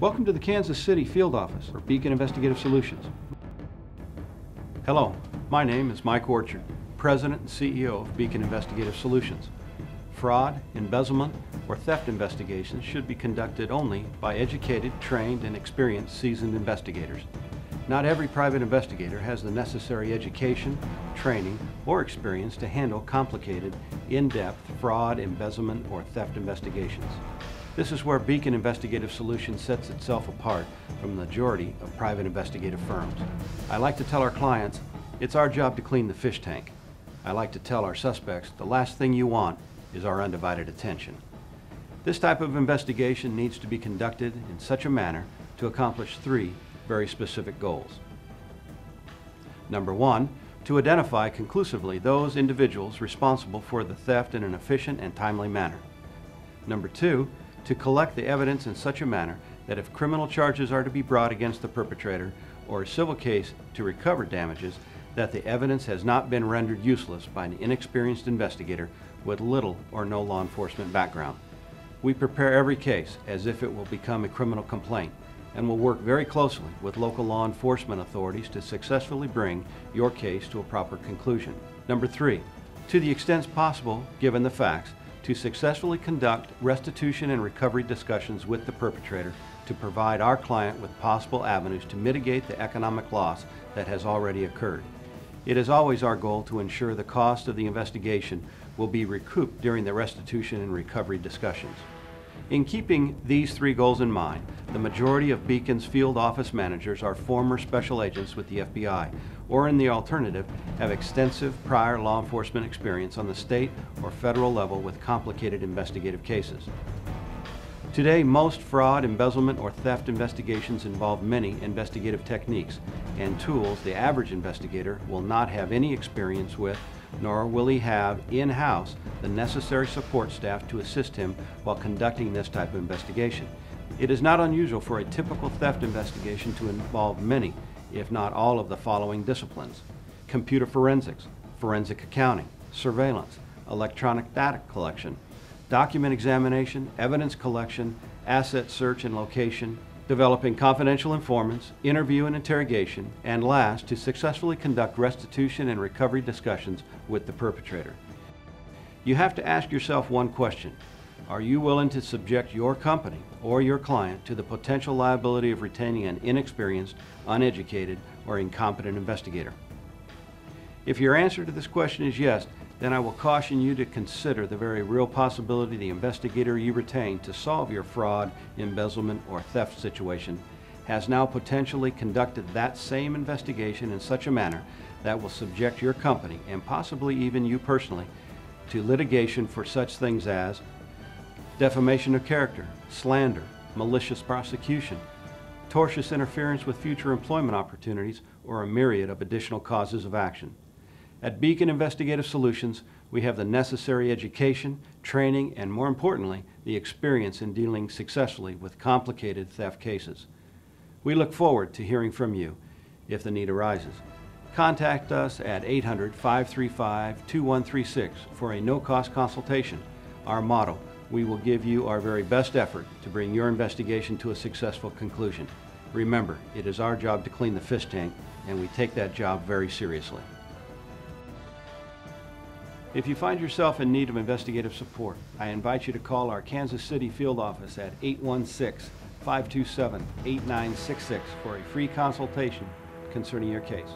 Welcome to the Kansas City Field Office for Beacon Investigative Solutions. Hello, my name is Mike Orchard, President and CEO of Beacon Investigative Solutions. Fraud, embezzlement, or theft investigations should be conducted only by educated, trained, and experienced seasoned investigators. Not every private investigator has the necessary education, training, or experience to handle complicated, in-depth fraud, embezzlement, or theft investigations. This is where Beacon Investigative Solutions sets itself apart from the majority of private investigative firms. I like to tell our clients, it's our job to clean the fish tank. I like to tell our suspects, the last thing you want is our undivided attention. This type of investigation needs to be conducted in such a manner to accomplish three very specific goals. Number one, to identify conclusively those individuals responsible for the theft in an efficient and timely manner. Number two, to collect the evidence in such a manner that if criminal charges are to be brought against the perpetrator or a civil case to recover damages, that the evidence has not been rendered useless by an inexperienced investigator with little or no law enforcement background. We prepare every case as if it will become a criminal complaint and will work very closely with local law enforcement authorities to successfully bring your case to a proper conclusion. Number three, to the extent possible, given the facts, to successfully conduct restitution and recovery discussions with the perpetrator to provide our client with possible avenues to mitigate the economic loss that has already occurred. It is always our goal to ensure the cost of the investigation will be recouped during the restitution and recovery discussions. In keeping these three goals in mind, the majority of Beacon's field office managers are former special agents with the FBI, or in the alternative, have extensive prior law enforcement experience on the state or federal level with complicated investigative cases. Today, most fraud, embezzlement, or theft investigations involve many investigative techniques and tools the average investigator will not have any experience with, nor will he have in-house the necessary support staff to assist him while conducting this type of investigation. It is not unusual for a typical theft investigation to involve many, if not all, of the following disciplines: computer forensics, forensic accounting, surveillance, electronic data collection, document examination, evidence collection, asset search and location, developing confidential informants, interview and interrogation, and last, to successfully conduct restitution and recovery discussions with the perpetrator. You have to ask yourself one question: are you willing to subject your company or your client to the potential liability of retaining an inexperienced, uneducated, or incompetent investigator? If your answer to this question is yes, then I will caution you to consider the very real possibility the investigator you retain to solve your fraud, embezzlement, or theft situation has now potentially conducted that same investigation in such a manner that will subject your company, and possibly even you personally, to litigation for such things as defamation of character, slander, malicious prosecution, tortious interference with future employment opportunities, or a myriad of additional causes of action. At Beacon Investigative Solutions, we have the necessary education, training, and more importantly, the experience in dealing successfully with complicated theft cases. We look forward to hearing from you if the need arises. Contact us at 800-535-2136 for a no-cost consultation. Our motto: we will give you our very best effort to bring your investigation to a successful conclusion. Remember, it is our job to clean the fish tank, and we take that job very seriously. If you find yourself in need of investigative support, I invite you to call our Kansas City field office at 816-527-8966 for a free consultation concerning your case.